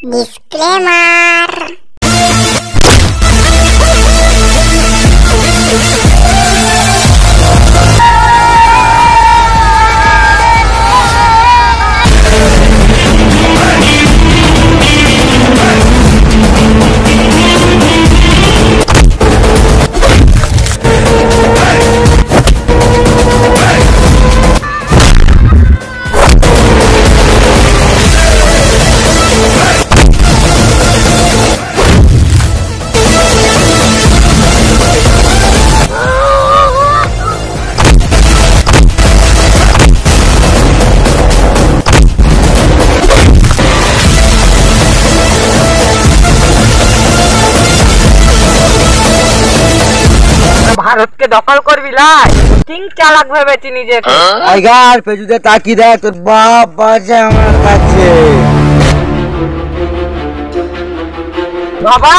Disclaimer. ভারতকে দখল করবি লাই কিং চালাক ভেবেছি নিজেকে। টাইগার পেছুতে তাকি দেখ, তোর বাপ বাজে আমার কাছে। বাবা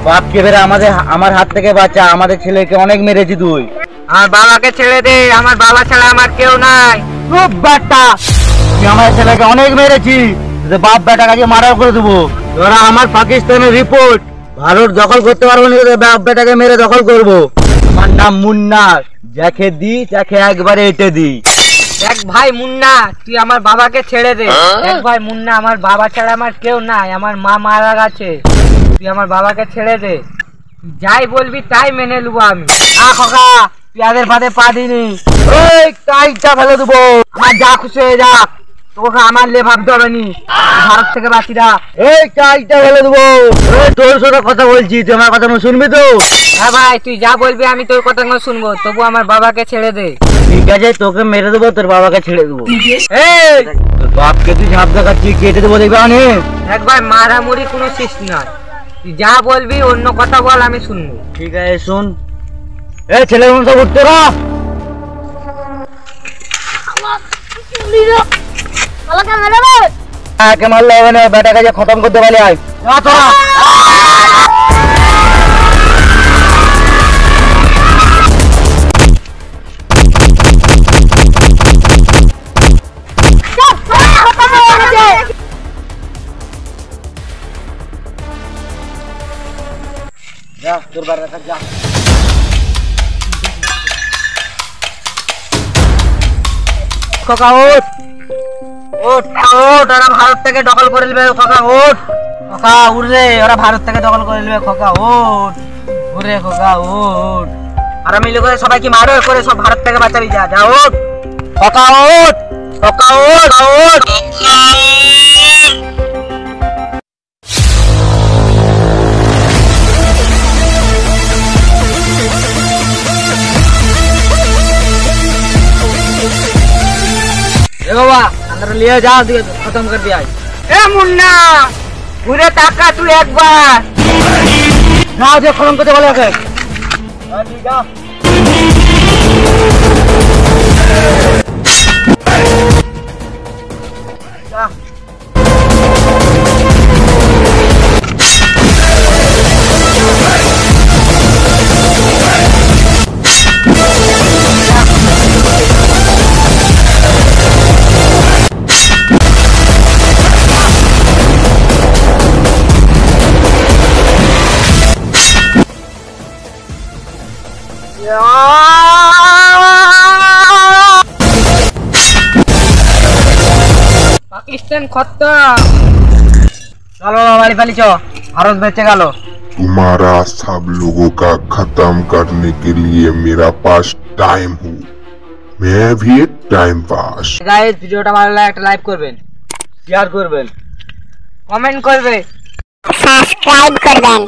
বাপকে বেরা আমার হাত থেকে বাঁচা, আমাদের ছেলেকে অনেক মেরেছি তুই। আমার বাবাকে ছেড়ে দে, আমার বাবা ছাড়া আমার কেউ নাই। খুব বেটা, তুই আমার ছেলেকে অনেক মেরেছি, তোদের বাপ বেটা কাছে মার্ডার করে দেবো। তোরা আমার পাকিস্তানের রিপোর্ট, ভারত দখল করতে পারবো না, তোদের বাপ বেটাকে মেরে দখল করবো। আমার নাম মুন্না, যাকে দি তাকে একবারে এঁটে দি। দেখ ভাই মুন্না, তুই আমার বাবাকে ছেড়ে দে। দেখ ভাই মুন্না, আমার বাবা ছাড়া আমার কেউ নাই, আমার মা মারা গেছে। তুই আমার বাবাকে ছেড়ে দে, যাই বলবি তাই মেনে নেবো আমি। খোকা পেঁয়াজের ভাতে পা দিনি, ওই টাইটটা ফেলে দেবো। আমার যা খুশি হয়ে যাক, তোকে আমার লে ভাবতে হবে নি, ভারত থেকে বাঁচি না। এই টাইটটা ফেলে দেবো। তোর সাথে কথা বলছি, তুই আমার কথা শুনবি তো? হ্যাঁ ভাই, তুই যা বলবি আমি তোর কথা শুনবো, তবু আমার বাবাকে ছেড়ে দে। ঠিক আছে, তোকে মেরে দেবো, তোর বাবাকে ছেড়ে দেবো। এই তোর বাপকে তুই ঝাঁপ দেখাচ্ছি, কেটে দেবো দেখবি অনেক। দেখ ভাই, মারামুরি কোনো সৃষ্টি নয়, তুই যা বলবি অন্য কথা বল, আমি শুনবো। ঠিক আছে শোন, এই ছেলে সব উঠতে রা। একে মারলে হবে না, বেটাকে যে খতম করতে পারলে আয় তোরা। যা তোর বাড়ি যা। খোকা ওঠ, ওঠ ওঠ, ওরা ভারত থেকে দখল করে নেবে। খোকা ওঠ, খোকা উঠ রে, ওরা ভারত থেকে দখল করে নেবে। খোকা ওঠ, ওরে খোকা ওঠ। আর মিলে করে সবাইকে মার্ডার করে সব ভারত থেকে বাঁচাবি। যা যা ওঠ, খোকা ওঠ, খোকা ওঠ, ওঠ। बाबा अंदर लिए जा, खत्म कर दिया। ए मुन्ना, घुरे ताका तू एक बार। जाओ जे खत्म करते बोले के। जा जा। पाकिस्तान खत्म। चलो वाली वाली चो, भारत बेचे गालो। तुम्हारा सब लोगों का खत्म करने के लिए मेरा पास टाइम हूँ, मैं भी टाइम पास। गाइस ভিডিওটা ভালো লাগলে একটা লাইক করবেন, শেয়ার করবেন, কমেন্ট করবেন, সাবস্ক্রাইব করবেন।